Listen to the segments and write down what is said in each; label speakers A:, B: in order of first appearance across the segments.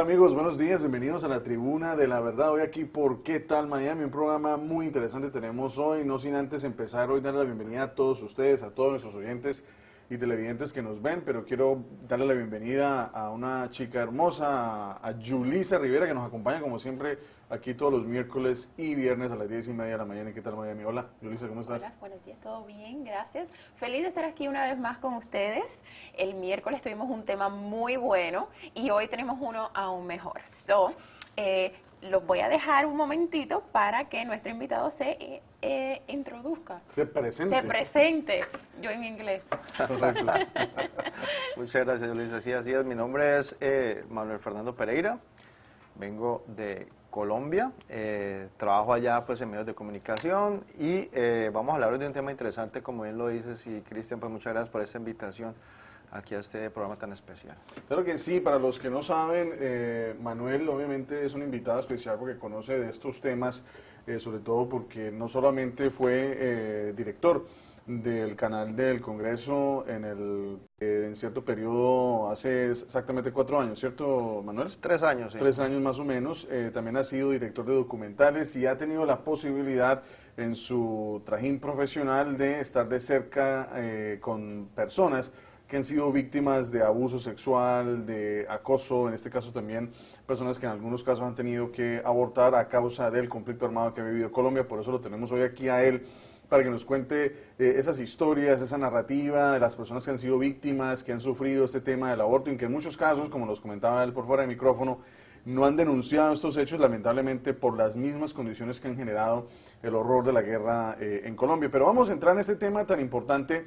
A: amigos? Buenos días, bienvenidos a la Tribuna de la Verdad. Hoy aquí por ¿Qué tal Miami? Un programa muy interesante tenemos hoy, no sin antes empezar hoy darle la bienvenida a todos ustedes, a todos nuestros oyentes y televidentes que nos ven, pero quiero darle la bienvenida a una chica hermosa, a Yulisa Rivera, que nos acompaña como siempre aquí todos los miércoles y viernes a las 10:30 de la mañana. ¿Qué tal Miami? Hola, Yulisa, ¿cómo estás?
B: Hola, buenos días, todo bien, gracias. Feliz de estar aquí una vez más con ustedes. El miércoles tuvimos un tema muy bueno y hoy tenemos uno aún mejor. Los voy a dejar un momentito para que nuestro invitado se introduzca.
A: Se presente.
B: Se presente. Yo en inglés.
A: Correcto.
C: Muchas gracias, Luis. Así es. Mi nombre es Manuel Fernando Pereira. Vengo de Colombia. Trabajo allá pues en medios de comunicación y vamos a hablar hoy de un tema interesante, como bien lo dices. Y Cristian, pues muchas gracias por esta invitación aquí a este programa tan especial.
A: Claro que sí, para los que no saben, Manuel obviamente es un invitado especial porque conoce de estos temas, sobre todo porque no solamente fue director del canal del Congreso en cierto periodo hace exactamente 4 años, ¿cierto, Manuel?
C: 3 años, sí.
A: 3 años más o menos. También ha sido director de documentales y ha tenido la posibilidad en su trajín profesional de estar de cerca con personas que han sido víctimas de abuso sexual, de acoso, en este caso también personas que en algunos casos han tenido que abortar a causa del conflicto armado que ha vivido Colombia. Por eso lo tenemos hoy aquí a él, para que nos cuente esas historias, esa narrativa de las personas que han sido víctimas, que han sufrido este tema del aborto, y que en muchos casos, como nos comentaba él por fuera del micrófono, no han denunciado estos hechos, lamentablemente, por las mismas condiciones que han generado el horror de la guerra en Colombia. Pero vamos a entrar en este tema tan importante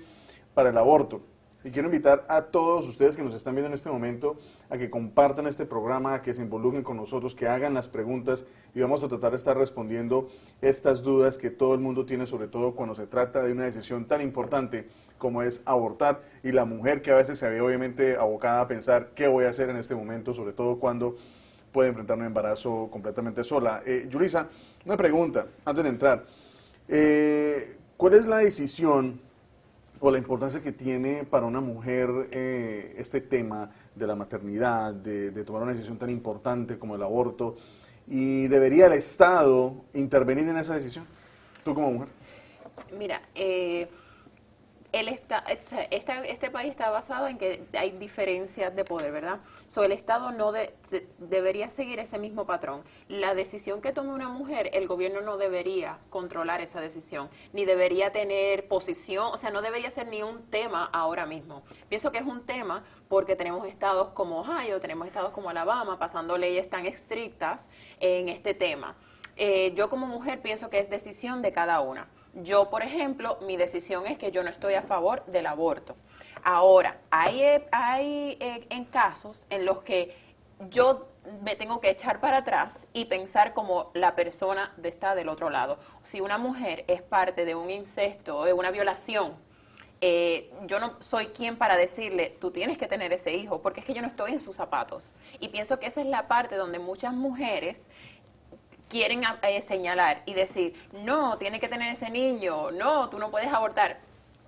A: para el aborto. Y quiero invitar a todos ustedes que nos están viendo en este momento a que compartan este programa, a que se involucren con nosotros, que hagan las preguntas y vamos a tratar de estar respondiendo estas dudas que todo el mundo tiene, sobre todo cuando se trata de una decisión tan importante como es abortar, y la mujer que a veces se ve obviamente abocada a pensar qué voy a hacer en este momento, sobre todo cuando puede enfrentar un embarazo completamente sola. Yulisa, una pregunta antes de entrar. ¿Cuál es la decisión o la importancia que tiene para una mujer este tema de la maternidad, de tomar una decisión tan importante como el aborto? ¿Y debería el Estado intervenir en esa decisión, tú como mujer?
B: Mira, este país está basado en que hay diferencias de poder, ¿verdad? El Estado no debería seguir ese mismo patrón. La decisión que tome una mujer, el gobierno no debería controlar esa decisión, ni debería tener posición, o sea, no debería ser ni un tema ahora mismo. Pienso que es un tema porque tenemos estados como Ohio, tenemos estados como Alabama, pasando leyes tan estrictas en este tema. Yo como mujer pienso que es decisión de cada una. Yo, por ejemplo, mi decisión es que yo no estoy a favor del aborto. Ahora, hay en casos en los que yo me tengo que echar para atrás y pensar como la persona está del otro lado. Si una mujer es parte de un incesto o de una violación, yo no soy quien para decirle, tú tienes que tener ese hijo, porque es que yo no estoy en sus zapatos. Y pienso que esa es la parte donde muchas mujeres quieren señalar y decir, no, tiene que tener ese niño, no, tú no puedes abortar.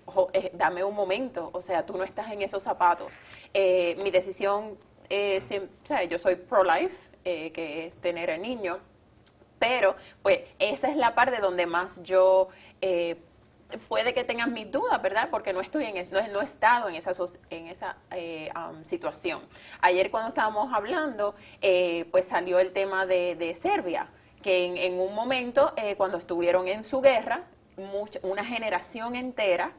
B: Ojo, dame un momento, o sea, tú no estás en esos zapatos. Mi decisión, o sea, yo soy pro-life, que es tener el niño, pero pues esa es la parte donde más yo puede que tengas mis dudas, ¿verdad? Porque no estoy no he estado en esa situación. Ayer cuando estábamos hablando, pues salió el tema de Serbia, que en un momento, cuando estuvieron en su guerra, una generación entera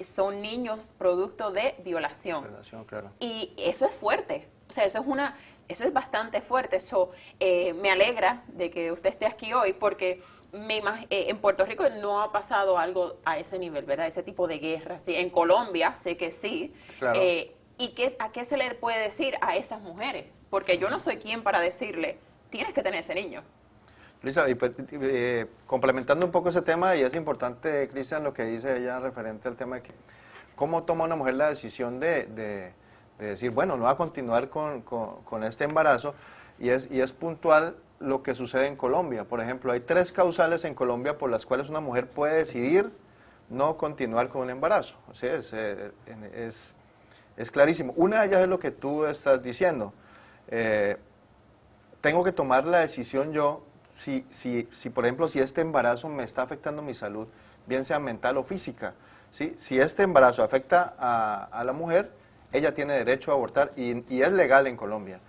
B: son niños producto de violación.
C: Claro.
B: Y eso es fuerte, o sea, eso es bastante fuerte. Me alegra de que usted esté aquí hoy porque en Puerto Rico no ha pasado algo a ese nivel, ¿verdad? Ese tipo de guerra. ¿Sí? En Colombia sé que sí.
C: Claro.
B: ¿Y a qué se le puede decir a esas mujeres? Porque yo no soy quien para decirle, tienes que tener ese niño.
C: Lisa, y pues, complementando un poco ese tema, y es importante, Cristian, lo que dice ella referente al tema de que cómo toma una mujer la decisión de decir, bueno, no va a continuar con este embarazo, y es puntual lo que sucede en Colombia. Por ejemplo, hay 3 causales en Colombia por las cuales una mujer puede decidir no continuar con un embarazo. O sea, es clarísimo. Una de ellas es lo que tú estás diciendo. tengo que tomar la decisión yo, si por ejemplo, si este embarazo me está afectando mi salud, bien sea mental o física, ¿sí? Si este embarazo afecta a la mujer, ella tiene derecho a abortar y es legal en Colombia.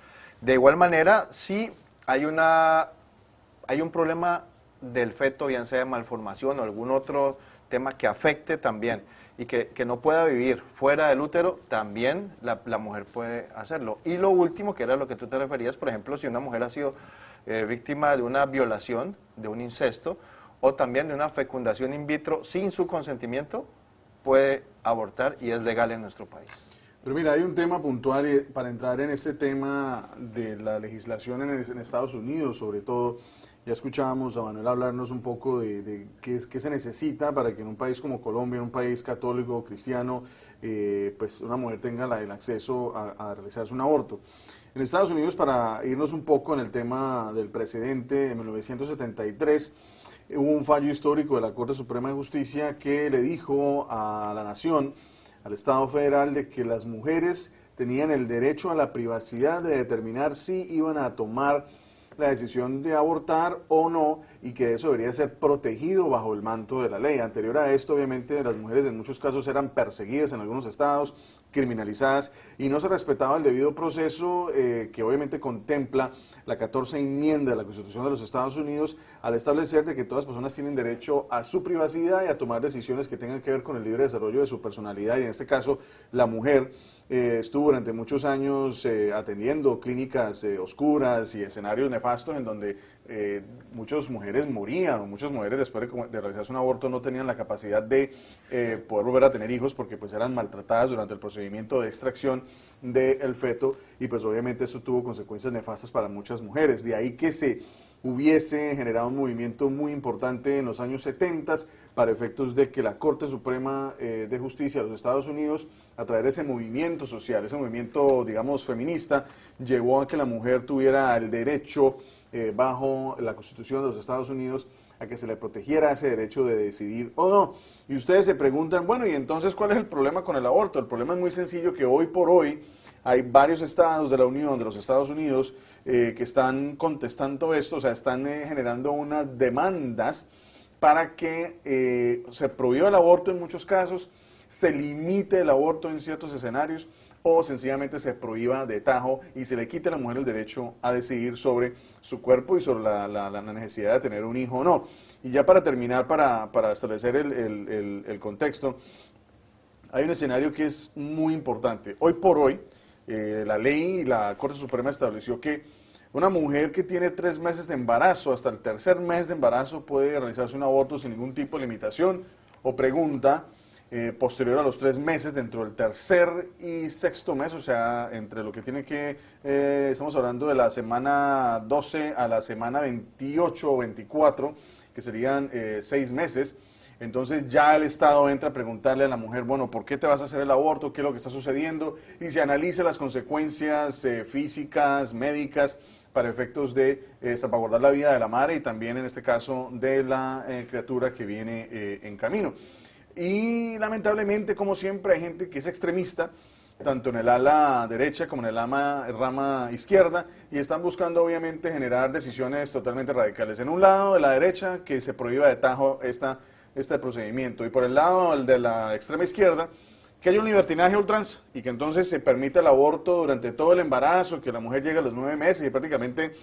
C: De igual manera, si hay un problema del feto, bien sea de malformación o algún otro tema que afecte también y que no pueda vivir fuera del útero, también la mujer puede hacerlo. Y lo último, que era lo que tú te referías, por ejemplo, si una mujer ha sido víctima de una violación, de un incesto, o también de una fecundación in vitro sin su consentimiento, puede abortar y es legal en nuestro país.
A: Pero mira, hay un tema puntual para entrar en este tema de la legislación en Estados Unidos, sobre todo. Ya escuchábamos a Manuel hablarnos un poco de qué se necesita para que en un país como Colombia, en un país católico, cristiano, pues una mujer tenga el acceso a realizarse un aborto. En Estados Unidos, para irnos un poco en el tema del precedente, en 1973 hubo un fallo histórico de la Corte Suprema de Justicia que le dijo a la nación, al Estado federal, de que las mujeres tenían el derecho a la privacidad de determinar si iban a tomar la decisión de abortar o no, y que eso debería ser protegido bajo el manto de la ley. Anterior a esto, obviamente, las mujeres en muchos casos eran perseguidas en algunos estados, criminalizadas, y no se respetaba el debido proceso que obviamente contempla la 14ª enmienda de la Constitución de los Estados Unidos, al establecer de que todas las personas tienen derecho a su privacidad y a tomar decisiones que tengan que ver con el libre desarrollo de su personalidad, y en este caso la mujer estuvo durante muchos años atendiendo clínicas oscuras y escenarios nefastos en donde muchas mujeres morían, o muchas mujeres después de realizarse un aborto no tenían la capacidad de poder volver a tener hijos porque pues eran maltratadas durante el procedimiento de extracción del feto, y pues obviamente eso tuvo consecuencias nefastas para muchas mujeres. De ahí que se hubiese generado un movimiento muy importante en los años 70 para efectos de que la Corte Suprema de Justicia de los Estados Unidos, a través de ese movimiento social, ese movimiento, digamos, feminista, llevó a que la mujer tuviera el derecho bajo la Constitución de los Estados Unidos a que se le protegiera ese derecho de decidir o no. Y ustedes se preguntan, bueno, ¿y entonces cuál es el problema con el aborto? El problema es muy sencillo, que hoy por hoy hay varios estados de la Unión, de los Estados Unidos, que están contestando esto, o sea, están generando unas demandas para que se prohíba el aborto en muchos casos, se limite el aborto en ciertos escenarios, o sencillamente se prohíba de tajo y se le quite a la mujer el derecho a decidir sobre su cuerpo y sobre la necesidad de tener un hijo o no. Y ya para terminar, para establecer el contexto, hay un escenario que es muy importante. Hoy por hoy, la ley y la Corte Suprema estableció que una mujer que tiene 3 meses de embarazo, hasta el tercer mes de embarazo, puede realizarse un aborto sin ningún tipo de limitación o pregunta posterior a los 3 meses, dentro del tercer y sexto mes, o sea, entre lo que tiene que, estamos hablando de la semana 12 a la semana 28 o 24, que serían 6 meses. Entonces ya el Estado entra a preguntarle a la mujer, bueno, ¿por qué te vas a hacer el aborto? ¿Qué es lo que está sucediendo? Y se analiza las consecuencias físicas, médicas, para efectos de salvaguardar la vida de la madre y también en este caso de la criatura que viene en camino. Y lamentablemente, como siempre, hay gente que es extremista, tanto en el ala derecha como en el rama izquierda, y están buscando obviamente generar decisiones totalmente radicales. En un lado de la derecha, que se prohíba de tajo este procedimiento, y por el lado de la extrema izquierda, que haya un libertinaje a ultranza y que entonces se permita el aborto durante todo el embarazo, que la mujer llegue a los 9 meses y prácticamente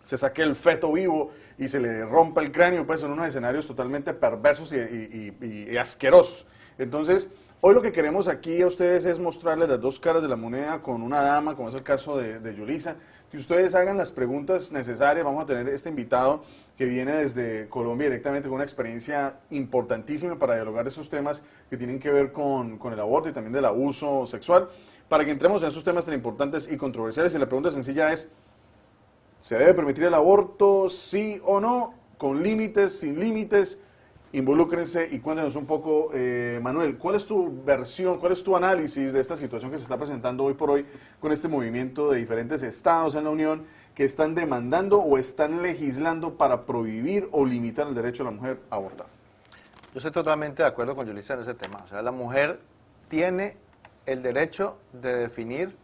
A: se saque el feto vivo y se le rompa el cráneo, pues son unos escenarios totalmente perversos y asquerosos. Entonces, hoy lo que queremos aquí a ustedes es mostrarles las dos caras de la moneda con una dama, como es el caso de Yulisa, que ustedes hagan las preguntas necesarias. Vamos a tener este invitado que viene desde Colombia directamente con una experiencia importantísima para dialogar de esos temas que tienen que ver con el aborto y también del abuso sexual, para que entremos en esos temas tan importantes y controversiales. Y la pregunta sencilla es, ¿se debe permitir el aborto, sí o no? ¿Con límites, sin límites? Involúcrense y cuéntenos un poco, Manuel, ¿cuál es tu versión, cuál es tu análisis de esta situación que se está presentando hoy por hoy con este movimiento de diferentes estados en la Unión que están demandando o están legislando para prohibir o limitar el derecho de la mujer a abortar?
C: Yo estoy totalmente de acuerdo con Yulisa en ese tema. O sea, la mujer tiene el derecho de definir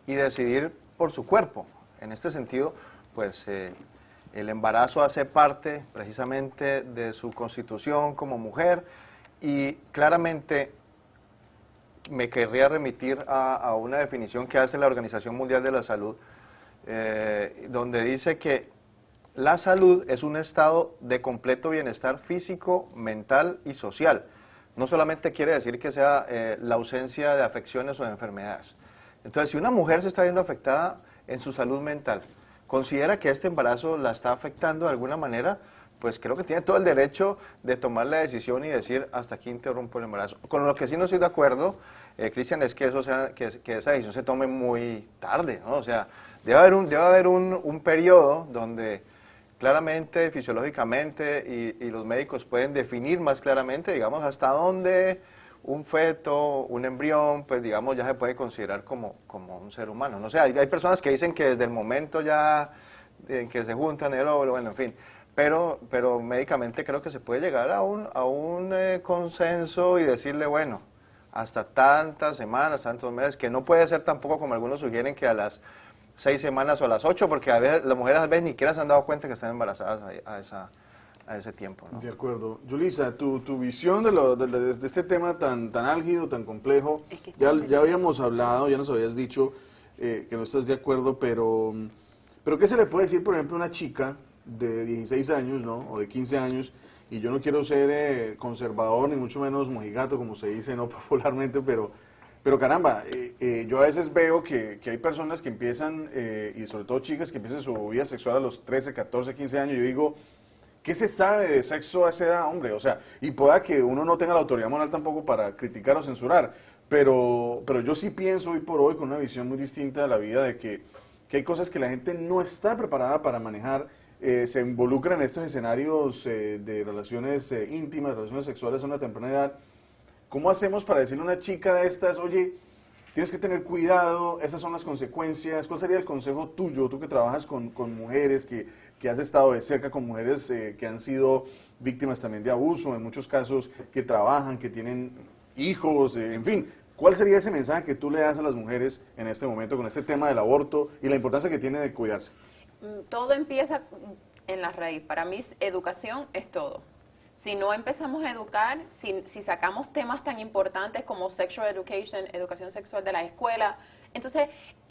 C: y decidir por su cuerpo. En este sentido, pues el embarazo hace parte precisamente de su constitución como mujer, y claramente me querría remitir a una definición que hace la Organización Mundial de la Salud, donde dice que la salud es un estado de completo bienestar físico, mental y social. No solamente quiere decir que sea la ausencia de afecciones o de enfermedades. Entonces, si una mujer se está viendo afectada en su salud mental, considera que este embarazo la está afectando de alguna manera, pues creo que tiene todo el derecho de tomar la decisión y decir, hasta aquí interrumpo el embarazo. Con lo que sí no estoy de acuerdo, Cristian, es que que esa decisión se tome muy tarde, ¿no? O sea, debe haber un periodo donde claramente, fisiológicamente, y los médicos pueden definir más claramente, digamos, hasta dónde un feto, un embrión, pues digamos, ya se puede considerar como un ser humano. No sé, hay personas que dicen que desde el momento ya en que se juntan el óvulo, bueno, en fin. Pero médicamente creo que se puede llegar a un consenso y decirle, bueno, hasta tantas semanas, tantos meses, que no puede ser tampoco como algunos sugieren que a las 6 semanas o a las 8, porque a veces las mujeres a veces ni siquiera se han dado cuenta que están embarazadas a ese tiempo, ¿no?
A: De acuerdo. Yulisa, tu visión de este tema tan álgido, tan complejo,
B: Es que
A: ya habíamos hablado, ya nos habías dicho que no estás de acuerdo, pero ¿qué se le puede decir, por ejemplo, a una chica de 16 años, ¿no? O de 15 años, y yo no quiero ser conservador, ni mucho menos mojigato, como se dice, no popularmente, pero caramba, yo a veces veo que hay personas que empiezan, y sobre todo chicas que empiezan su vida sexual a los 13, 14, 15 años, yo digo, ¿qué se sabe de sexo a esa edad, hombre? O sea, y pueda que uno no tenga la autoridad moral tampoco para criticar o censurar, pero yo sí pienso hoy por hoy con una visión muy distinta de la vida de que hay cosas que la gente no está preparada para manejar, se involucra en estos escenarios de relaciones íntimas, relaciones sexuales a una temprana edad. ¿Cómo hacemos para decirle a una chica de estas, oye, tienes que tener cuidado, esas son las consecuencias? ¿Cuál sería el consejo tuyo, tú que trabajas con mujeres, que has estado de cerca con mujeres que han sido víctimas también de abuso, en muchos casos que trabajan, que tienen hijos, en fin? ¿Cuál sería ese mensaje que tú le das a las mujeres en este momento con este tema del aborto y la importancia que tiene de cuidarse?
B: Todo empieza en la raíz. Para mí, educación es todo. Si no empezamos a educar, si sacamos temas tan importantes como sexual education, educación sexual de la escuela, entonces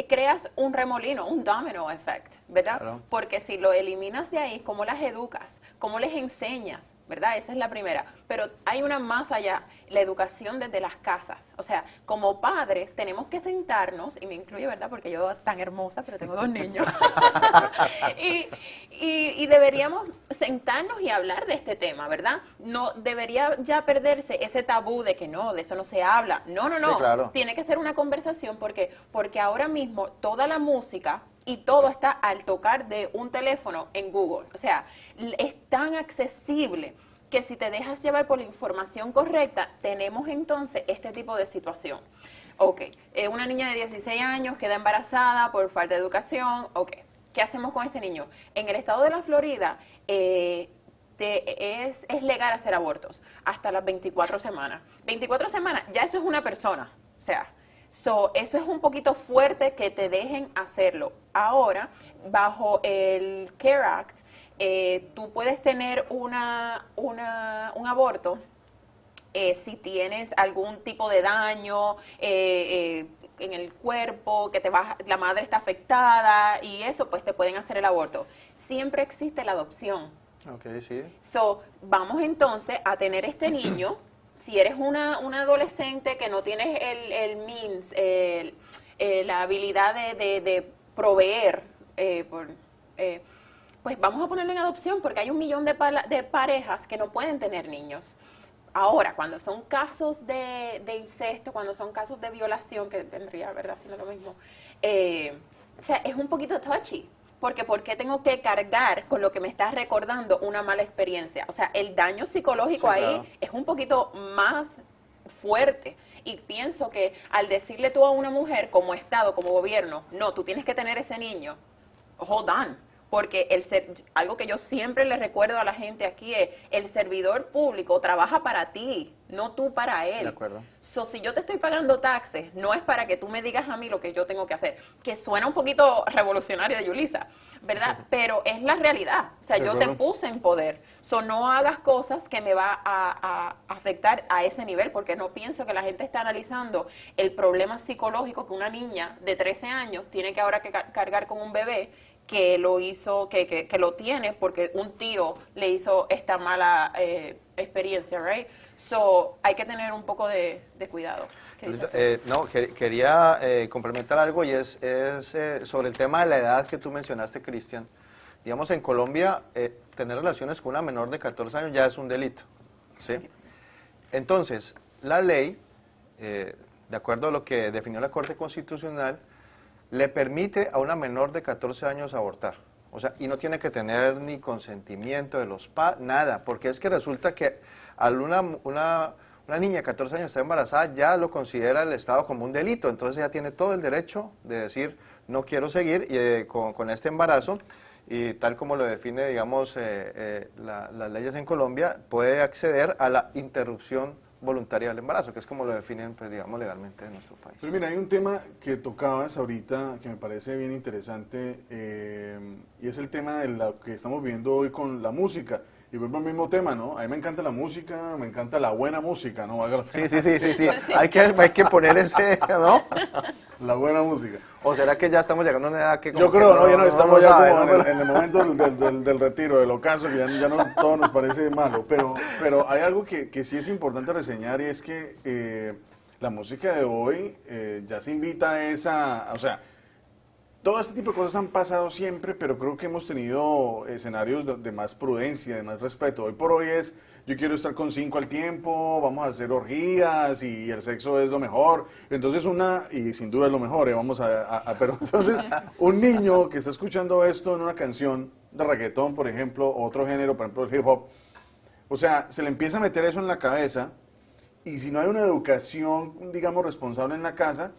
B: creas un remolino, un domino effect, ¿verdad?
C: Claro.
B: Porque si lo eliminas de ahí, ¿cómo las educas? ¿Cómo les enseñas? ¿Verdad? Esa es la primera. Pero hay una más allá, la educación desde las casas. O sea, como padres tenemos que sentarnos, y me incluye, ¿verdad? Porque yo tan hermosa, pero tengo 2 niños. y deberíamos sentarnos y hablar de este tema, ¿verdad? No debería ya perderse ese tabú de que no, de eso no se habla. No.
C: Sí, claro.
B: Tiene que ser una conversación porque ahora mismo toda la música y todo está al tocar de un teléfono en Google. O sea, es tan accesible que si te dejas llevar por la información correcta, tenemos entonces este tipo de situación. Ok, una niña de 16 años queda embarazada por falta de educación. Ok, ¿qué hacemos con este niño? En el estado de la Florida es legal hacer abortos hasta las 24 semanas. 24 semanas, ya eso es una persona. O sea, eso es un poquito fuerte que te dejen hacerlo. Ahora, bajo el CARE Act, tú puedes tener un aborto si tienes algún tipo de daño en el cuerpo, que la madre está afectada y eso, pues te pueden hacer el aborto. Siempre existe la adopción.
C: Ok, sí.
B: Vamos entonces a tener este niño. Si eres una adolescente que no tienes el means, la habilidad de proveer, pues vamos a ponerlo en adopción porque hay 1 millón de parejas que no pueden tener niños. Ahora, cuando son casos de incesto, cuando son casos de violación, que vendría, ¿verdad?, siendo lo mismo, o sea, es un poquito touchy. Porque ¿por qué tengo que cargar con lo que me está recordando una mala experiencia? O sea, el daño psicológico
C: Sí,
B: ahí
C: claro.
B: es un poquito más fuerte. Y pienso que al decirle tú a una mujer como Estado, como gobierno, no, tú tienes que tener ese niño, hold on. porque algo que yo siempre le recuerdo a la gente aquí es, el servidor público trabaja para ti, no tú para él.
C: De acuerdo.
B: So, si yo te estoy pagando taxes, no es para que tú me digas a mí lo que yo tengo que hacer, que suena un poquito revolucionario de Yulisa, ¿verdad? Pero es la realidad. O sea,
A: De
B: yo te
A: acuerdo.
B: puse en poder. So, no hagas cosas que me va a afectar a ese nivel, porque no pienso que la gente está analizando el problema psicológico que una niña de 13 años tiene que ahora que cargar con un bebé que lo hizo, que lo tiene porque un tío le hizo esta mala experiencia, right? So, hay que tener un poco de cuidado. ¿Qué dices tú?
C: No, quería complementar algo y es sobre el tema de la edad que tú mencionaste, Cristian. Digamos, en Colombia, tener relaciones con una menor de 14 años ya es un delito, ¿sí? Entonces, la ley, de acuerdo a lo que definió la Corte Constitucional, le permite a una menor de 14 años abortar. O sea, y no tiene que tener ni consentimiento de los padres, nada, porque es que resulta que al una niña de 14 años está embarazada, ya lo considera el Estado como un delito, entonces ella tiene todo el derecho de decir, no quiero seguir con este embarazo, y tal como lo define, digamos, las leyes en Colombia, puede acceder a la interrupción voluntaria del embarazo, que es como lo definen, pues, digamos, legalmente en nuestro país.
A: Pero mira, hay un tema que tocabas ahorita que me parece bien interesante y es el tema de lo que estamos viendo hoy con la música. Y vuelvo al mismo tema, ¿no? A mí me encanta la música, me encanta la buena música, ¿no? Valga la pena.
C: Sí. Hay que poner ese, ¿no?
A: La buena música.
C: ¿O será que ya estamos llegando a una edad que...
A: Yo creo, no, ya no estamos ya
C: sabe,
A: como
C: ¿no?
A: en el momento del retiro, del ocaso, que ya todo nos parece malo. Pero hay algo que sí es importante reseñar y es que la música de hoy ya se invita a esa... O sea, todo este tipo de cosas han pasado siempre, pero creo que hemos tenido escenarios de más prudencia, de más respeto. Hoy por hoy es, yo quiero estar con 5 al tiempo, vamos a hacer orgías y el sexo es lo mejor. Entonces y sin duda es lo mejor, pero entonces un niño que está escuchando esto en una canción de reggaetón, por ejemplo, otro género, por ejemplo el hip hop, o sea, se le empieza a meter eso en la cabeza y si no hay una educación, digamos, responsable en la casa,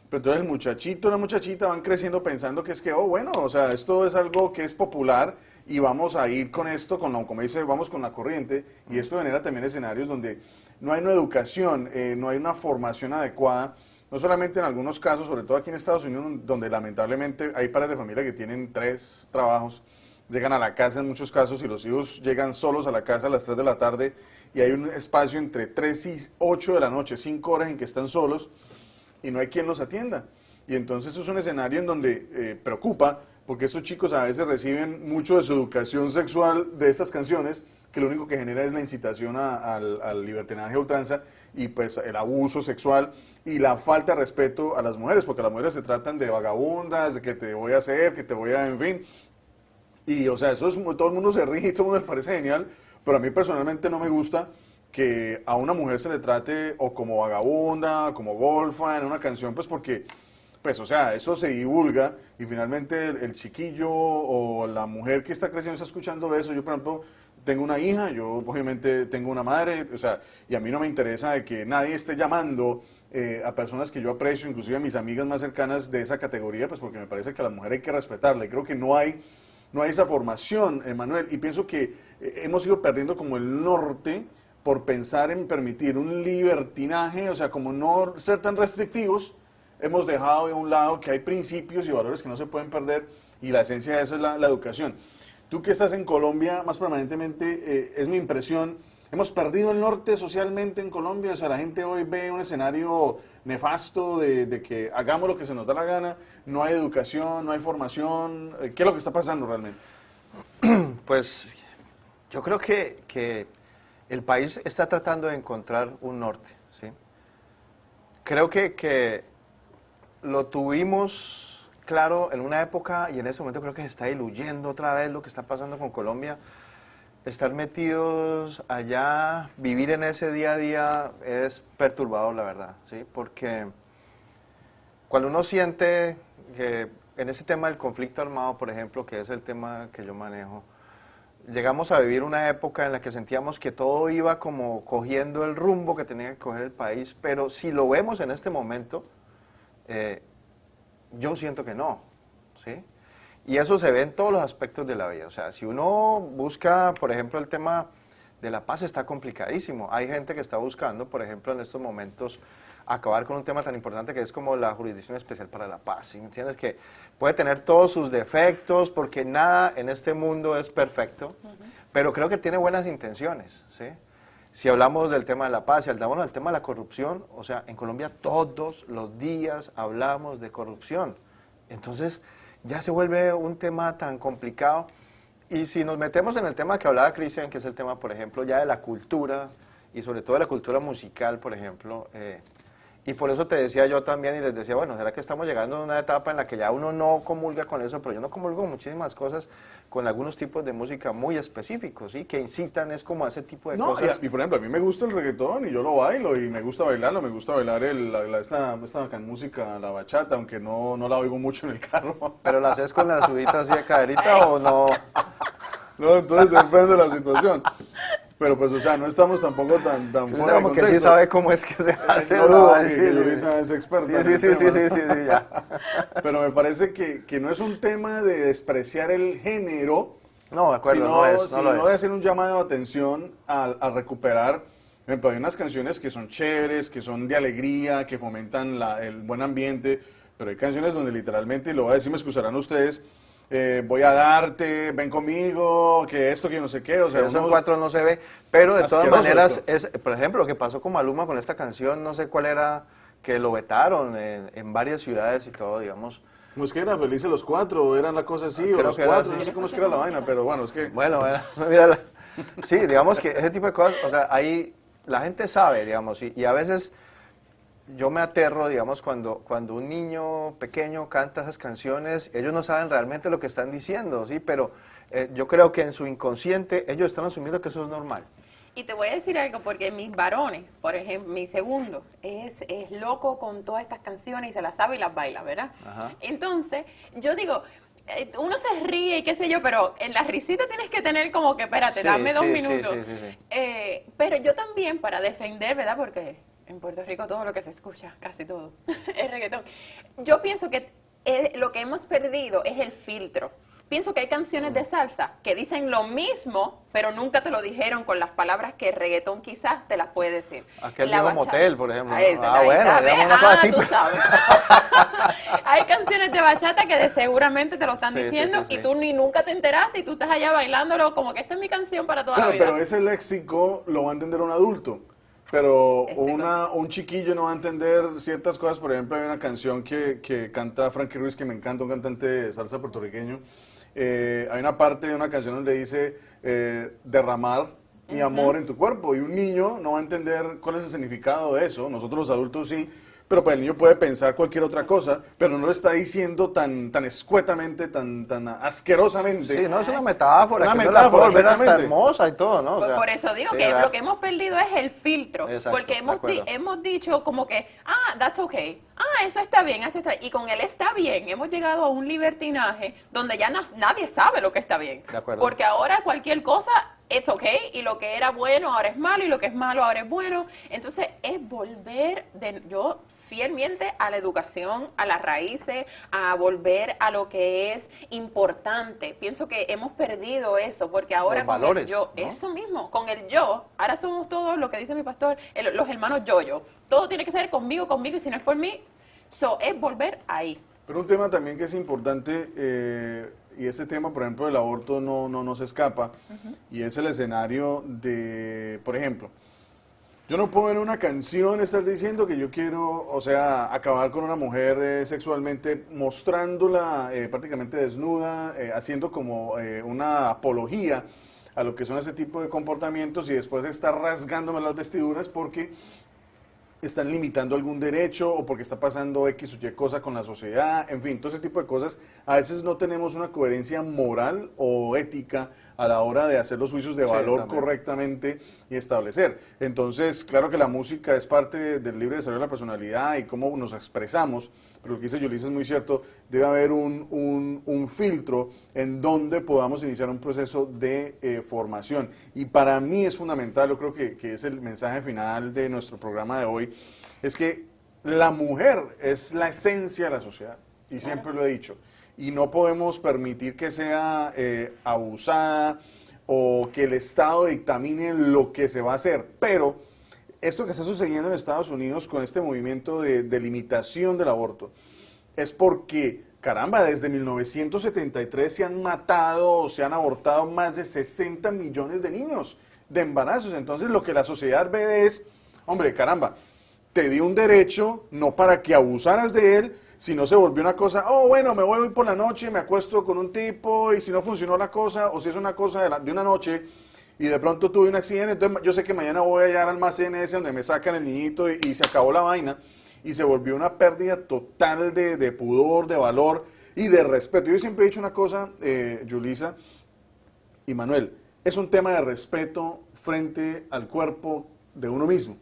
A: pero entonces el muchachito o la muchachita van creciendo pensando que es que, oh, bueno, o sea, esto es algo que es popular y vamos a ir con esto, como dice, vamos con la corriente, y esto genera también escenarios donde no hay una educación, no hay una formación adecuada, no solamente en algunos casos, sobre todo aquí en Estados Unidos, donde lamentablemente hay padres de familia que tienen 3 trabajos, llegan a la casa en muchos casos y los hijos llegan solos a la casa a las 3 de la tarde y hay un espacio entre 3 y 8 de la noche, 5 horas en que están solos, y no hay quien los atienda. Y entonces eso es un escenario en donde preocupa, porque estos chicos a veces reciben mucho de su educación sexual de estas canciones, que lo único que genera es la incitación al libertinaje a ultranza y pues el abuso sexual y la falta de respeto a las mujeres, porque las mujeres se tratan de vagabundas, de que te voy a hacer, que te voy a, en fin. Y o sea, todo el mundo se ríe y todo el mundo le parece genial, pero a mí personalmente no me gusta que a una mujer se le trate o como vagabunda, como golfa en una canción, pues porque, pues o sea, eso se divulga y finalmente el chiquillo o la mujer que está creciendo está escuchando eso. Yo, por ejemplo, tengo una hija, yo obviamente tengo una madre, o sea, y a mí no me interesa de que nadie esté llamando a personas que yo aprecio, inclusive a mis amigas más cercanas de esa categoría, pues porque me parece que a la mujer hay que respetarla y creo que no hay esa formación, Manuel, y pienso que hemos ido perdiendo como el norte por pensar en permitir un libertinaje, o sea, como no ser tan restrictivos, hemos dejado de un lado que hay principios y valores que no se pueden perder y la esencia de eso es la educación. Tú que estás en Colombia más permanentemente, es mi impresión, hemos perdido el norte socialmente en Colombia, o sea, la gente hoy ve un escenario nefasto de que hagamos lo que se nos da la gana, no hay educación, no hay formación, ¿qué es lo que está pasando realmente?
C: Pues yo creo que el país está tratando de encontrar un norte, ¿sí? Creo que lo tuvimos claro en una época y en ese momento creo que se está diluyendo otra vez lo que está pasando con Colombia. Estar metidos allá, vivir en ese día a día es perturbador, la verdad, ¿sí? Porque cuando uno siente que en ese tema del conflicto armado, por ejemplo, que es el tema que yo manejo, llegamos a vivir una época en la que sentíamos que todo iba como cogiendo el rumbo que tenía que coger el país, pero si lo vemos en este momento, yo siento que no, ¿sí? Y eso se ve en todos los aspectos de la vida. O sea, si uno busca, por ejemplo, el tema de la paz, está complicadísimo. Hay gente que está buscando, por ejemplo, en estos momentos, acabar con un tema tan importante que es como la Jurisdicción Especial para la Paz. ¿Sí? ¿Entiendes? Que puede tener todos sus defectos, porque nada en este mundo es perfecto, pero creo que tiene buenas intenciones, ¿sí? Si hablamos del tema de la paz, si hablamos del tema de la corrupción, o sea, en Colombia todos los días hablamos de corrupción. Entonces, ya se vuelve un tema tan complicado. Y si nos metemos en el tema que hablaba Cristian, que es el tema, por ejemplo, ya de la cultura, y sobre todo de la cultura musical, por ejemplo, y por eso te decía yo también, y les decía, bueno, ¿será que estamos llegando a una etapa en la que ya uno no comulga con eso? Pero yo no comulgo con muchísimas cosas, con algunos tipos de música muy específicos, ¿sí? Que incitan es como a ese tipo de cosas.
A: Y por ejemplo, a mí me gusta el reggaetón y yo lo bailo y me gusta bailarlo, me gusta bailar esta música, la bachata, aunque no la oigo mucho en el carro.
C: ¿Pero la haces con la subida así de caderita o no?
A: No, entonces depende de la situación. Pero pues, o sea, no estamos tampoco tan fuera de
C: Como que
A: contexto.
C: sí sabe cómo es que se hace.
A: No
C: ¿no?
A: dudo
C: Sí,
A: que
C: sí.
A: Yulisa es experta en el
C: Sí,
A: tema.
C: ya.
A: Pero me parece que no es un tema de despreciar el género,
C: No, de acuerdo,
A: sino
C: no lo
A: de
C: es.
A: hacer un llamado de atención a recuperar. Por ejemplo, hay unas canciones que son chéveres, que son de alegría, que fomentan el buen ambiente, pero hay canciones donde literalmente, y lo voy a decir, me excusarán ustedes, voy a darte, ven conmigo, que esto, que no sé qué, o sea,
C: Eso en
A: uno-
C: 4 no se ve, pero de todas
A: Asqueroso
C: maneras,
A: esto.
C: por ejemplo, lo que pasó con Maluma con esta canción, no sé cuál era, que lo vetaron en varias ciudades y todo, digamos.
A: ¿cómo es que era? ¿Felices los cuatro? ¿O eran la cosa así? ¿O
C: Creo
A: los
C: que era
A: cuatro?
C: así.
A: No sé cómo es que era la vaina, pero bueno, es que...
C: Bueno, mira, sí, digamos que ese tipo de cosas, o sea, ahí la gente sabe, digamos, y a veces yo me aterro, digamos, cuando un niño pequeño canta esas canciones, ellos no saben realmente lo que están diciendo, ¿sí? Pero yo creo que en su inconsciente ellos están asumiendo que eso es normal.
B: Y te voy a decir algo, porque mis varones, por ejemplo, mi segundo, es loco con todas estas canciones y se las sabe y las baila, ¿verdad?
C: Ajá.
B: Entonces, yo digo, uno se ríe y qué sé yo, pero en la risita tienes que tener como que, espérate,
C: Sí,
B: dame 2
C: sí,
B: minutos.
C: sí.
B: Pero yo también, para defender, ¿verdad? Porque en Puerto Rico todo lo que se escucha, casi todo, es reggaetón. Yo pienso que lo que hemos perdido es el filtro. Pienso que hay canciones de salsa que dicen lo mismo, pero nunca te lo dijeron con las palabras que el reggaetón quizás te las puede decir.
C: Aquel
B: La
C: viejo
B: bachata-
C: motel, por ejemplo, ¿no?
B: Ahí está,
C: Ah,
B: ahí
C: bueno,
B: está,
C: digamos
B: ¿ves?
C: una cosa así,
B: tú
C: pues.
B: sabes. Hay canciones de bachata que seguramente te lo están
C: Sí, sí,
B: diciendo
C: sí, sí.
B: y tú ni nunca te enteraste y tú estás allá bailándolo como que esta es mi canción para toda
A: Claro,
B: la vida.
A: pero ese léxico lo va a entender un adulto. Pero
B: Estoy
A: un chiquillo no va a entender ciertas cosas. Por ejemplo, hay una canción que canta Frankie Ruiz, que me encanta, un cantante de salsa puertorriqueño. Hay una parte de una canción donde dice derramar mi amor en tu cuerpo. Y un niño no va a entender cuál es el significado de eso. Nosotros los adultos sí. Pero pues el niño puede pensar cualquier otra cosa, pero no lo está diciendo tan escuetamente, tan asquerosamente.
C: Sí, no, es una metáfora,
A: Una
C: que uno
A: metáfora,
C: la puede volver hasta
A: exactamente.
C: hermosa y todo, ¿no? O sea,
B: Por eso digo
C: sí,
B: que
C: ¿verdad?
B: lo que hemos perdido es el filtro.
C: Exacto,
B: porque
C: de acuerdo.
B: hemos dicho como que, that's okay. Eso está bien, eso está bien. Y con él está bien. Hemos llegado a un libertinaje donde ya nadie sabe lo que está bien.
C: De acuerdo.
B: Porque ahora cualquier cosa, it's okay. Y lo que era bueno ahora es malo. Y lo que es malo ahora es bueno. Entonces es volver, yo fielmente a la educación, a las raíces, a volver a lo que es importante. Pienso que hemos perdido eso, porque ahora
C: Los
B: con
C: valores,
B: el yo,
C: ¿no?
B: eso mismo, con el yo, ahora somos todos, lo que dice mi pastor, los hermanos yo. Todo tiene que ser conmigo, y si no es por mí, es volver ahí.
A: Pero un tema también que es importante, y este tema, por ejemplo, del aborto no se escapa, y es el escenario de, por ejemplo, yo no puedo en una canción estar diciendo que yo quiero, o sea, acabar con una mujer sexualmente, mostrándola prácticamente desnuda, haciendo como una apología a lo que son ese tipo de comportamientos y después estar rasgándome las vestiduras porque están limitando algún derecho o porque está pasando X o Y cosa con la sociedad, en fin, todo ese tipo de cosas. A veces no tenemos una coherencia moral o ética a la hora de hacer los juicios de
C: Sí,
A: valor
C: también.
A: correctamente y establecer. Entonces, claro que la música es parte del libre desarrollo de la personalidad y cómo nos expresamos, pero lo que dice Yulisa es muy cierto, debe haber un filtro en donde podamos iniciar un proceso de formación. Y para mí es fundamental, yo creo que es el mensaje final de nuestro programa de hoy, es que la mujer es la esencia de la sociedad, y siempre lo he dicho. y no podemos permitir que sea abusada o que el Estado dictamine lo que se va a hacer. Pero esto que está sucediendo en Estados Unidos con este movimiento de limitación del aborto es porque, caramba, desde 1973 se han matado o se han abortado más de 60 millones de niños de embarazos. Entonces lo que la sociedad ve es, hombre, caramba, te di un derecho no para que abusaras de él, sino se volvió una cosa, oh, bueno, me voy hoy por la noche, me acuesto con un tipo y si no funcionó la cosa, o si es una cosa de una noche y de pronto tuve un accidente, entonces yo sé que mañana voy allá al almacén ese donde me sacan el niñito y se acabó la vaina y se volvió una pérdida total de pudor, de valor y de respeto. Yo siempre he dicho una cosa, Yulisa y Manuel, es un tema de respeto frente al cuerpo de uno mismo.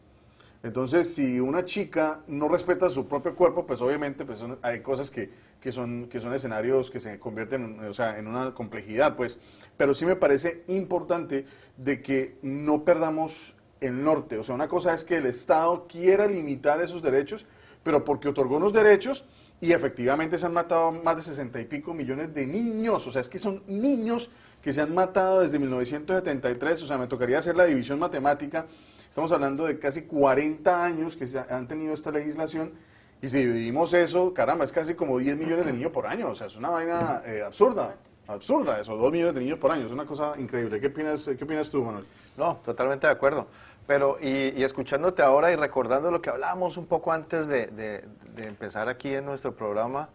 A: Entonces, si una chica no respeta su propio cuerpo, pues obviamente pues hay cosas que son escenarios que se convierten o sea, en una complejidad, pues. Pero sí me parece importante de que no perdamos el norte. O sea, una cosa es que el Estado quiera limitar esos derechos, pero porque otorgó unos derechos y efectivamente se han matado más de 60 y pico millones de niños. O sea, es que son niños que se han matado desde 1973. O sea, me tocaría hacer la división matemática. Estamos hablando de casi 40 años que se han tenido esta legislación y si dividimos eso, caramba, es casi como 10 millones de niños por año. O sea, es una vaina absurda eso, 2 millones de niños por año, es una cosa increíble. ¿Qué opinas tú, Manuel?
C: No, totalmente de acuerdo. Pero, y escuchándote ahora y recordando lo que hablábamos un poco antes de empezar aquí en nuestro programa,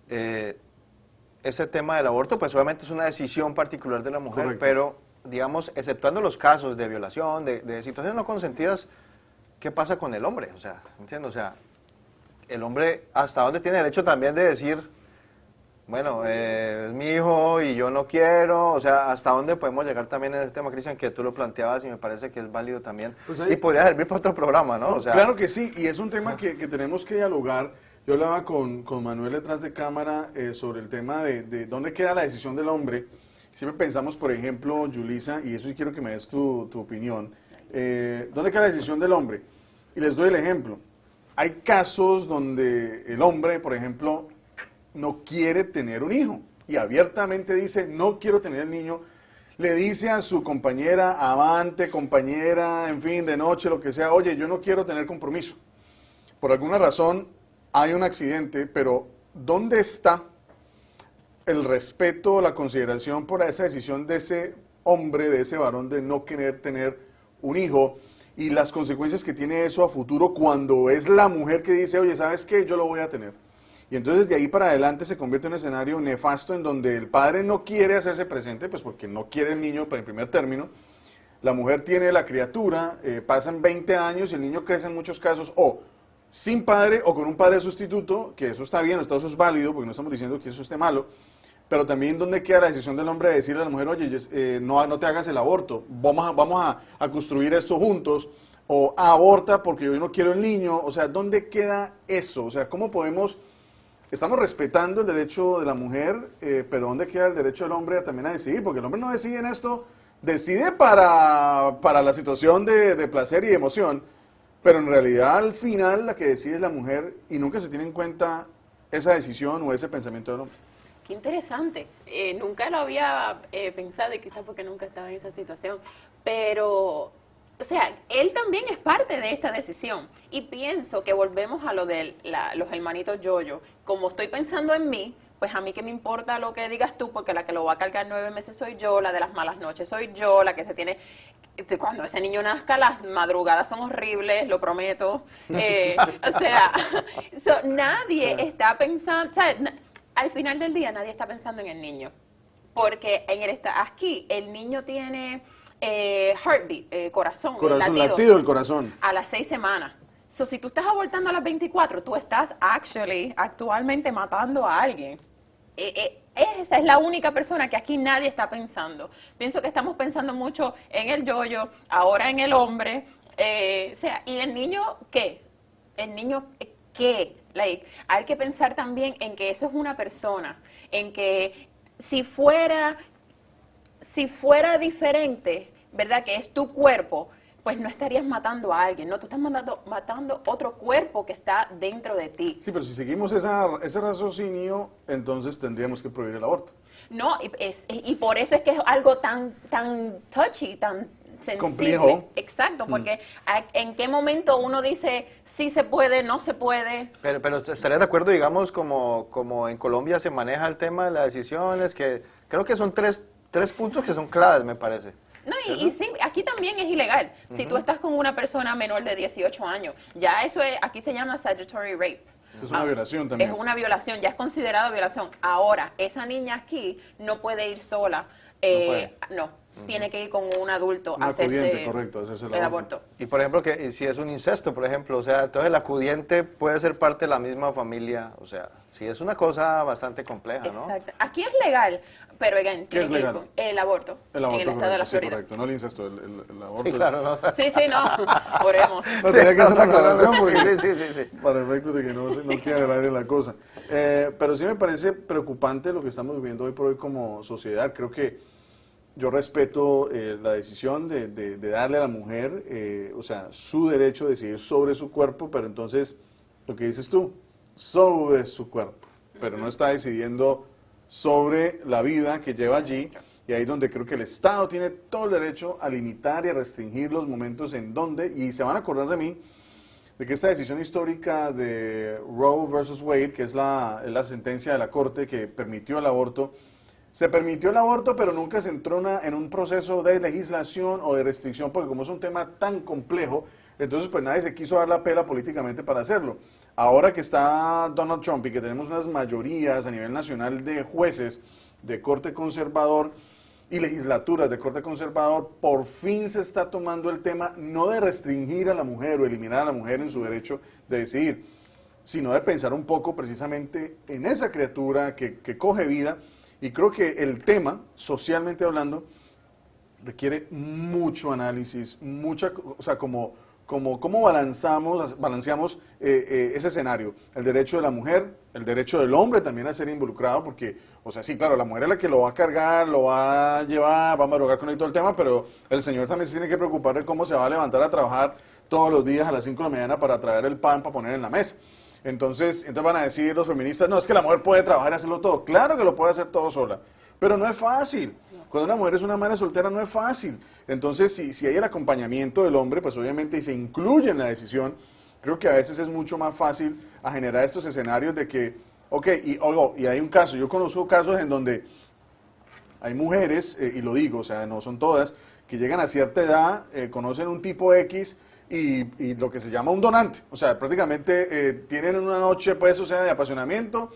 C: ese tema del aborto, pues obviamente es una decisión particular de la mujer,
A: Correcto.
C: pero digamos, exceptuando los casos de violación, de situaciones no consentidas, ¿qué pasa con el hombre? O sea, ¿entiendes? O sea, el hombre, ¿hasta dónde tiene derecho también de decir, bueno, es mi hijo y yo no quiero? O sea, ¿hasta dónde podemos llegar también en ese tema, Cristian, que tú lo planteabas y me parece que es válido también?
A: Pues ahí,
C: y podría servir para otro programa, ¿no?
A: no,
C: O sea,
A: claro que sí, y es un tema que tenemos que dialogar. Yo hablaba con Manuel detrás de cámara sobre el tema de dónde queda la decisión del hombre. Siempre pensamos, por ejemplo, Yulisa, y eso sí quiero que me des tu opinión, ¿dónde queda la decisión del hombre? Y les doy el ejemplo. Hay casos donde el hombre, por ejemplo, no quiere tener un hijo y abiertamente dice, no quiero tener el niño, le dice a su compañera, amante, compañera, en fin, de noche, lo que sea, oye, yo no quiero tener compromiso. Por alguna razón hay un accidente, pero ¿dónde está el respeto, la consideración por esa decisión de ese hombre, de ese varón, de no querer tener un hijo y las consecuencias que tiene eso a futuro cuando es la mujer que dice, oye, ¿sabes qué? Yo lo voy a tener. Y entonces de ahí para adelante se convierte en un escenario nefasto en donde el padre no quiere hacerse presente, pues porque no quiere el niño en primer término. La mujer tiene la criatura, pasan 20 años y el niño crece en muchos casos o sin padre o con un padre sustituto, que eso está bien, eso es válido, porque no estamos diciendo que eso esté malo. Pero también, ¿dónde queda la decisión del hombre de decirle a la mujer, oye, no te hagas el aborto, vamos a construir esto juntos, o aborta porque yo no quiero el niño? O sea, ¿dónde queda eso? O sea, ¿cómo podemos, estamos respetando el derecho de la mujer, pero ¿dónde queda el derecho del hombre también a decidir? Porque el hombre no decide en esto, decide para la situación de placer y de emoción, pero en realidad al final la que decide es la mujer y nunca se tiene en cuenta esa decisión o ese pensamiento del hombre.
B: Qué interesante. Nunca lo había pensado y quizás porque nunca estaba en esa situación. Pero, o sea, él también es parte de esta decisión. Y pienso que volvemos a lo de los hermanitos Yoyo. Como estoy pensando en mí, pues a mí que me importa lo que digas tú, porque la que lo va a cargar 9 meses soy yo, la de las malas noches soy yo, la que se tiene... Cuando ese niño nazca, las madrugadas son horribles, lo prometo. O sea, nadie está pensando... O sea, al final del día nadie está pensando en el niño, porque aquí el niño tiene heartbeat, corazón
A: latido del corazón.
B: a las 6 semanas. So, si tú estás abortando a las 24, tú estás actualmente matando a alguien. Esa es la única persona que aquí nadie está pensando. Pienso que estamos pensando mucho en el yoyo, ahora en el hombre. O sea, ¿y el niño qué? ¿El niño qué? Hay que pensar también en que eso es una persona, en que si fuera diferente, ¿verdad? Que es tu cuerpo, pues no estarías matando a alguien, ¿no? Tú estás matando otro cuerpo que está dentro de ti.
A: Sí, pero si seguimos ese raciocinio, entonces tendríamos que prohibir el aborto.
B: No, y por eso es que es algo tan touchy, tan sensible.
A: Complejo.
B: Exacto, porque en qué momento uno dice sí se puede, no se puede.
C: Pero estarías de acuerdo, digamos, como en Colombia se maneja el tema de las decisiones, que creo que son tres puntos que son claves, me parece.
B: No, y sí, aquí también es ilegal. Si tú estás con una persona menor de 18 años, ya eso es, aquí se llama statutory rape.
A: Eso es una violación también.
B: Es una violación, ya es considerado violación. Ahora, esa niña aquí no puede ir sola. No, tiene que ir con un adulto a hacerse,
A: correcto, hacerse
B: el aborto.
C: Y por ejemplo, que si es un incesto, por ejemplo, o sea, entonces el acudiente puede ser parte de la misma familia, o sea, sí es una cosa bastante compleja, ¿no?
B: Exacto. Aquí es legal, pero again,
A: ¿Qué es legal?
B: El aborto.
A: El aborto,
B: en el estado de la
A: sí,
B: Florida.
A: correcto, no el incesto, el aborto.
C: Sí, claro, ¿no?
B: Sí, no, oremos.
A: No, tenía que hacer la aclaración
C: no,
A: porque
C: sí.
A: para efectos de que no quede al aire la cosa. Pero sí me parece preocupante lo que estamos viviendo hoy por hoy como sociedad. Creo que yo respeto la decisión de darle a la mujer, o sea, su derecho de decidir sobre su cuerpo, pero entonces, lo que dices tú, sobre su cuerpo, pero no está decidiendo sobre la vida que lleva allí, y ahí es donde creo que el Estado tiene todo el derecho a limitar y a restringir los momentos en donde, y se van a acordar de mí, de que esta decisión histórica de Roe versus Wade, que es la sentencia de la Corte que permitió el aborto, se permitió el aborto, pero nunca se entró en un proceso de legislación o de restricción, porque como es un tema tan complejo, entonces pues nadie se quiso dar la pela políticamente para hacerlo. Ahora que está Donald Trump y que tenemos unas mayorías a nivel nacional de jueces de corte conservador y legislaturas de corte conservador, por fin se está tomando el tema no de restringir a la mujer o eliminar a la mujer en su derecho de decidir, sino de pensar un poco precisamente en esa criatura que coge vida. Y creo que el tema, socialmente hablando, requiere mucho análisis, o sea, cómo balanceamos ese escenario. El derecho de la mujer, el derecho del hombre también a ser involucrado, porque, o sea, sí, claro, la mujer es la que lo va a cargar, lo va a llevar, va a madrugar con él todo el tema, pero el señor también se tiene que preocupar de cómo se va a levantar a trabajar todos los días a las 5 de la mañana para traer el pan para poner en la mesa. Entonces van a decir los feministas, no, es que la mujer puede trabajar y hacerlo todo. Claro que lo puede hacer todo sola, pero no es fácil. Cuando una mujer es una madre soltera no es fácil. Entonces, si hay el acompañamiento del hombre, pues obviamente y se incluye en la decisión, creo que a veces es mucho más fácil a generar estos escenarios de que, ok, y hay un caso, yo conozco casos en donde hay mujeres, y lo digo, o sea, no son todas, que llegan a cierta edad, conocen un tipo X, y lo que se llama un donante, o sea, prácticamente tienen una noche, pues, o sea, de apasionamiento.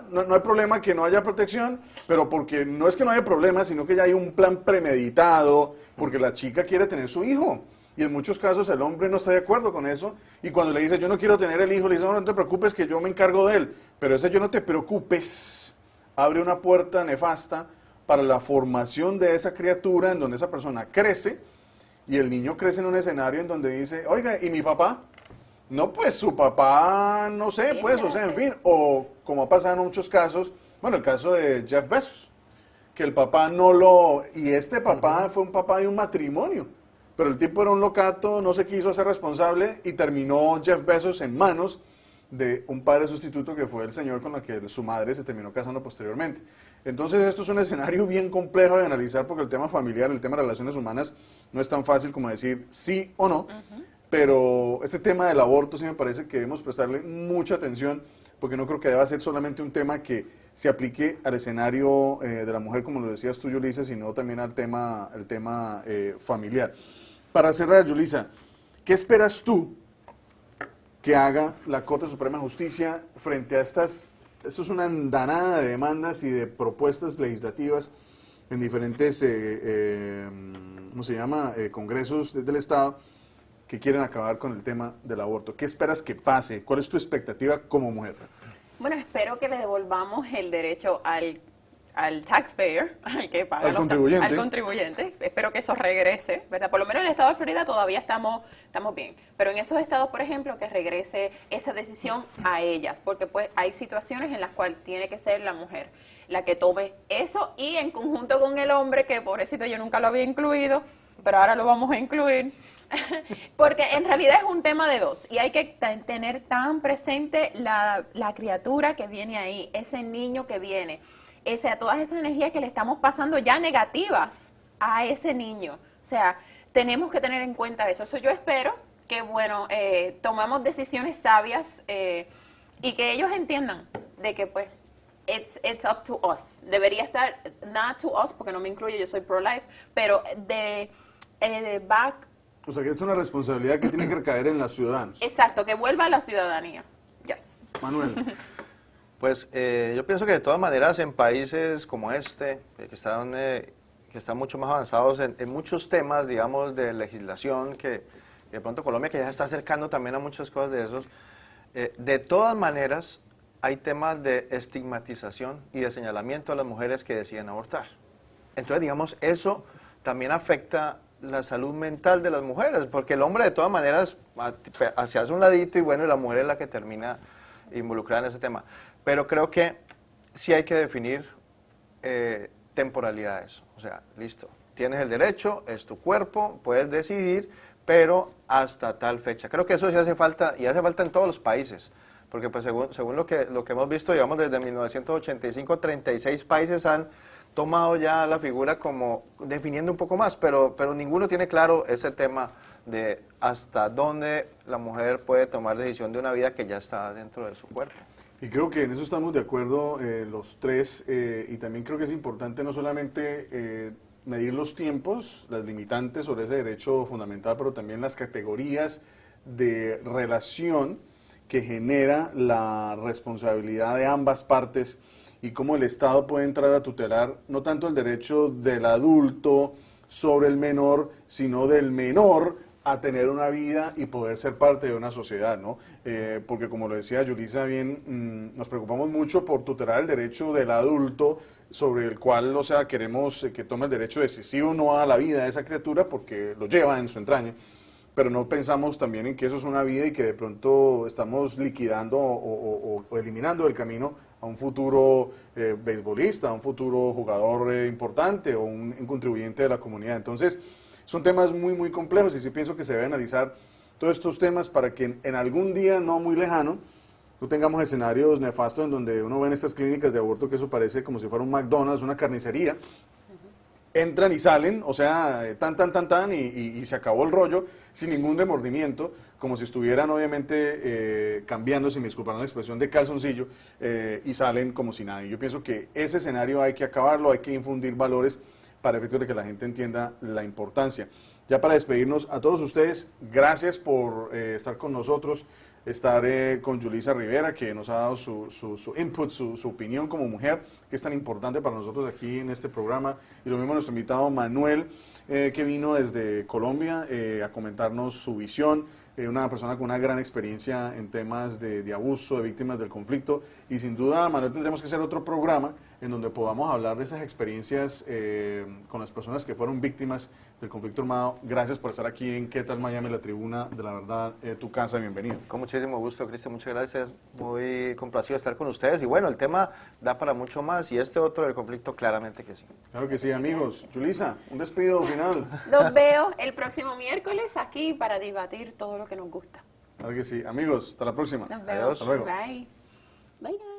A: No hay problema que no haya protección, pero porque no es que no haya problema, sino que ya hay un plan premeditado, porque la chica quiere tener su hijo, y en muchos casos el hombre no está de acuerdo con eso, y cuando le dice, yo no quiero tener el hijo, le dice, no te preocupes que yo me encargo de él, pero ese yo no te preocupes, abre una puerta nefasta para la formación de esa criatura, en donde esa persona crece, y el niño crece en un escenario en donde dice, oiga, ¿y mi papá? No, pues su papá, no sé, pues, o sea, en fin, o como ha pasado en muchos casos, bueno, el caso de Jeff Bezos, que el papá y este papá fue un papá de un matrimonio, pero el tipo era un locato, no se quiso hacer responsable y terminó Jeff Bezos en manos de un padre sustituto que fue el señor con el que su madre se terminó casando posteriormente. Entonces esto es un escenario bien complejo de analizar porque el tema familiar, el tema de relaciones humanas no es tan fácil como decir sí o no, pero este tema del aborto sí me parece que debemos prestarle mucha atención porque no creo que deba ser solamente un tema que se aplique al escenario de la mujer, como lo decías tú, Yulisa, sino también al tema, familiar. Para cerrar, Yulisa, ¿qué esperas tú que haga la Corte Suprema de Justicia frente a esto es una andanada de demandas y de propuestas legislativas en diferentes, ¿cómo se llama?, congresos del Estado que quieren acabar con el tema del aborto? ¿Qué esperas que pase? ¿Cuál es tu expectativa como mujer?
B: Bueno, espero que le devolvamos el derecho al taxpayer, al que paga al contribuyente. Espero que eso regrese, ¿verdad? Por lo menos en el estado de Florida todavía estamos bien. Pero en esos estados, por ejemplo, que regrese esa decisión a ellas, porque pues hay situaciones en las cuales tiene que ser la mujer la que tome eso y en conjunto con el hombre, que pobrecito yo nunca lo había incluido, pero ahora lo vamos a incluir. Porque en realidad es un tema de dos y hay que tener tan presente la criatura que viene ahí, ese niño que viene, todas esas energías que le estamos pasando ya negativas a ese niño. O sea, tenemos que tener en cuenta eso. Eso yo espero que, bueno, tomamos decisiones sabias y que ellos entiendan de que, pues, it's up to us. Debería estar, not to us, porque no me incluye, yo soy pro-life, pero back.
A: O sea, que es una responsabilidad que tiene que recaer en los ciudadanos.
B: Exacto, que vuelva a la ciudadanía. Yes.
A: Manuel.
C: Pues yo pienso que de todas maneras en países como este, que están mucho más avanzados en muchos temas, digamos, de legislación, que de pronto Colombia, que ya se está acercando también a muchas cosas de esos, de todas maneras hay temas de estigmatización y de señalamiento a las mujeres que deciden abortar. Entonces, digamos, eso también afecta la salud mental de las mujeres, porque el hombre de todas maneras se hace un ladito y bueno, y la mujer es la que termina involucrada en ese tema. Pero creo que sí hay que definir temporalidades. O sea, listo, tienes el derecho, es tu cuerpo, puedes decidir, pero hasta tal fecha. Creo que eso sí hace falta, y hace falta en todos los países, porque pues según lo que hemos visto, digamos, desde 1985, 36 países han tomado ya la figura como definiendo un poco más, pero ninguno tiene claro ese tema de hasta dónde la mujer puede tomar decisión de una vida que ya está dentro de su cuerpo.
A: Y creo que en eso estamos de acuerdo los tres, y también creo que es importante no solamente medir los tiempos, las limitantes sobre ese derecho fundamental, pero también las categorías de relación que genera la responsabilidad de ambas partes y cómo el Estado puede entrar a tutelar no tanto el derecho del adulto sobre el menor, sino del menor a tener una vida y poder ser parte de una sociedad, ¿no? Porque como lo decía Yulisa bien, nos preocupamos mucho por tutelar el derecho del adulto sobre el cual, o sea, queremos que tome el derecho decisivo no a la vida de esa criatura porque lo lleva en su entraña, pero no pensamos también en que eso es una vida y que de pronto estamos liquidando o eliminando del camino a un futuro beisbolista, a un futuro jugador importante o un contribuyente de la comunidad. Entonces, son temas muy, muy complejos y sí pienso que se debe analizar todos estos temas para que en algún día no muy lejano no tengamos escenarios nefastos en donde uno ve en estas clínicas de aborto que eso parece como si fuera un McDonald's, una carnicería. Entran y salen, o sea, tan, y se acabó el rollo sin ningún remordimiento, como si estuvieran obviamente cambiando, si me disculpan la expresión, de calzoncillo, y salen como si nada. Y yo pienso que ese escenario hay que acabarlo, hay que infundir valores para efectos de que la gente entienda la importancia. Ya para despedirnos, a todos ustedes, gracias por estar con nosotros, estar con Yulisa Rivera, que nos ha dado su input, su opinión como mujer, que es tan importante para nosotros aquí en este programa, y lo mismo nuestro invitado Manuel, que vino desde Colombia a comentarnos su visión, una persona con una gran experiencia en temas de abuso, de víctimas del conflicto, y sin duda, Manuel, tendremos que hacer otro programa en donde podamos hablar de esas experiencias con las personas que fueron víctimas del conflicto armado. Gracias por estar aquí en ¿Qué tal Miami? La tribuna de la verdad, tu casa, bienvenido.
C: Con muchísimo gusto, Cristian, muchas gracias, muy complacido de estar con ustedes, y bueno, el tema da para mucho más, y este otro del conflicto claramente que sí.
A: Claro que sí, amigos. Yulisa, un despido final.
B: Los veo el próximo miércoles aquí para debatir todo lo que nos gusta.
A: Claro que sí, amigos, hasta la próxima.
B: Nos vemos.
C: Adiós.
A: Hasta luego.
B: Bye. Bye.